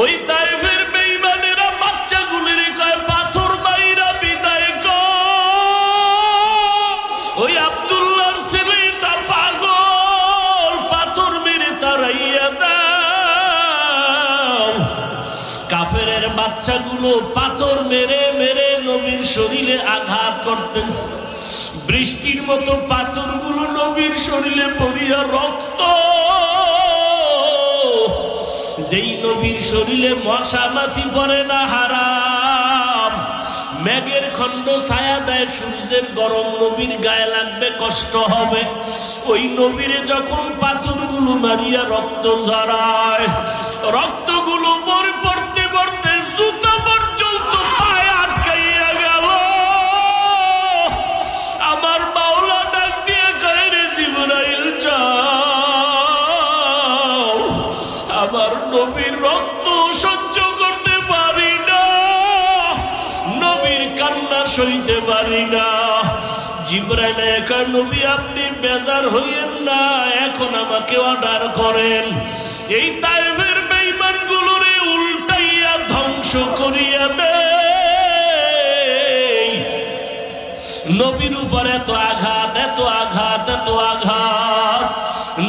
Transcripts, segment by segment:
ওই তায়েফের বেঈমানেরা বাচ্চাগুলির কয় পাথর মাইরা বিদায় কর। ওই আব্দুল্লাহর ছেলেটা পাগল, পাথর মেরে তাড়াইয়া দাও। কাফেরের বাচ্চাগুলো পাথর মেরে মেরে নবীর শরীরে আঘাত করতেছে। বৃষ্টির মতো পাথরগুলো নবীর শরীরে পড়িয়া রক্ত। যেই নবীর শরীরে মশা মাছি পড়ে না হারাম, মেঘের খণ্ড ছায়া দেয়, সূর্যের গরম নবীর গায়ে লাগবে, কষ্ট হবে। ওই নবীরে যখন পাথরগুলো মারিয়া রক্ত ঝরায়, রক্তগুলো মরে পড়তে পড়তে জুতা পর্যন্ত পায়ে আটকাইয়া গেল। আমার মাওলা ডাক দিয়ে কয়, রে জিবরাইল যাও, আমার নবীর রক্ত সহ্য করতে পারি না, নবীর কান্না সইতে পারি না। জিবরাইল একা, নবী আপনি বেজার হইয়েন না, এখন আমাকে অর্ডার করেন, এই তায়েফের বেঈমানগুলোরে উল্টাইয়া ধ্বংস করিয়া দেই। নবীর উপর এত আঘাত, এত আঘাত, এত আঘাত।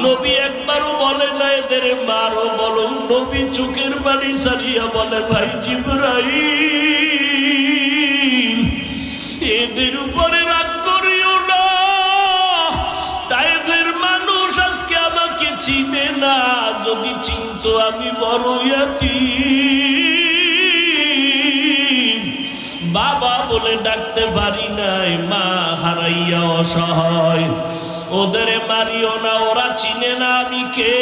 নবী একবারও বলে না এদের মারো, বলো। নবী চোখের পানি ছাড়িয়া বলে, ভাই জিবরাইল, এদের উপরে রাগ করিও না, তায়েফের মানুষ আজকে আমাকে চিনে না, যদি চিনতো আমি বড় ইয়াতীম, বাবা বলে ডাকতে পারি নাই, মা হারাইয়া অসহায়। ওদের মারিও না, ওরা চিনে না আমি কে।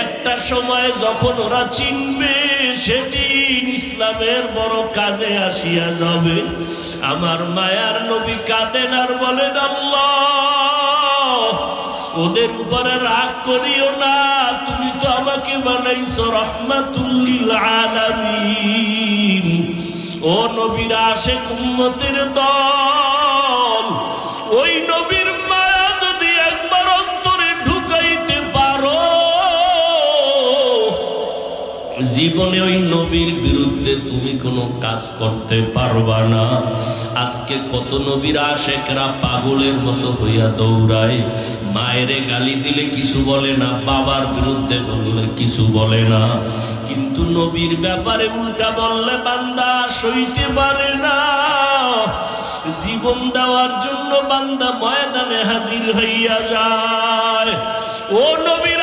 একটা সময় যখন ওরা চিনবে, সেদিন ইসলামের বড় কাজে আসিয়া যাবে। আমার মায়ার নবী কাঁদেন আর বলেন, আল্লাহ ওদের উপরে রাগ করিও না, তুমি তো আমাকে বানাইছো রাহমাতুল লিল আলামিন। ও নবীর আশিক উম্মতের দল, ওই নবীর মায়া যদি একবার অন্তরে ঢুকাইতে পারো, জীবনে ওই নবীর বিরুদ্ধে তুমি কোনো কাজ করতে পারবা না। আজকে কত নবীর আশিকরা পাগলের মতো হইয়া দৌড়ায়, মায়েরে গালি দিলে কিছু বলে না, বাবার বিরুদ্ধে বললে কিছু বলে না, কিন্তু নবীর ব্যাপারে উল্টা বললে বান্দা সইতে পারে না। জীবন দেওয়ার জন্য বান্দা ময়দানে হাজির হইয়া যায়। ও নবীর